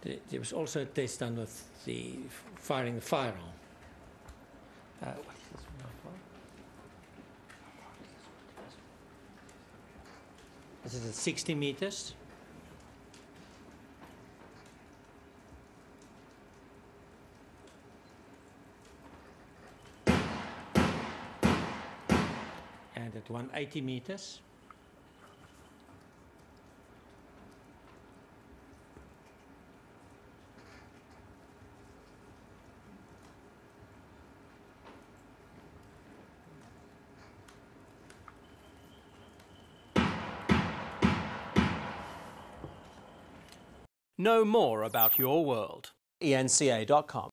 There was also a test done with the firing the firearm. What is this one? This is at 60 meters. And at 180 meters. Know more about your world. eNCA.com.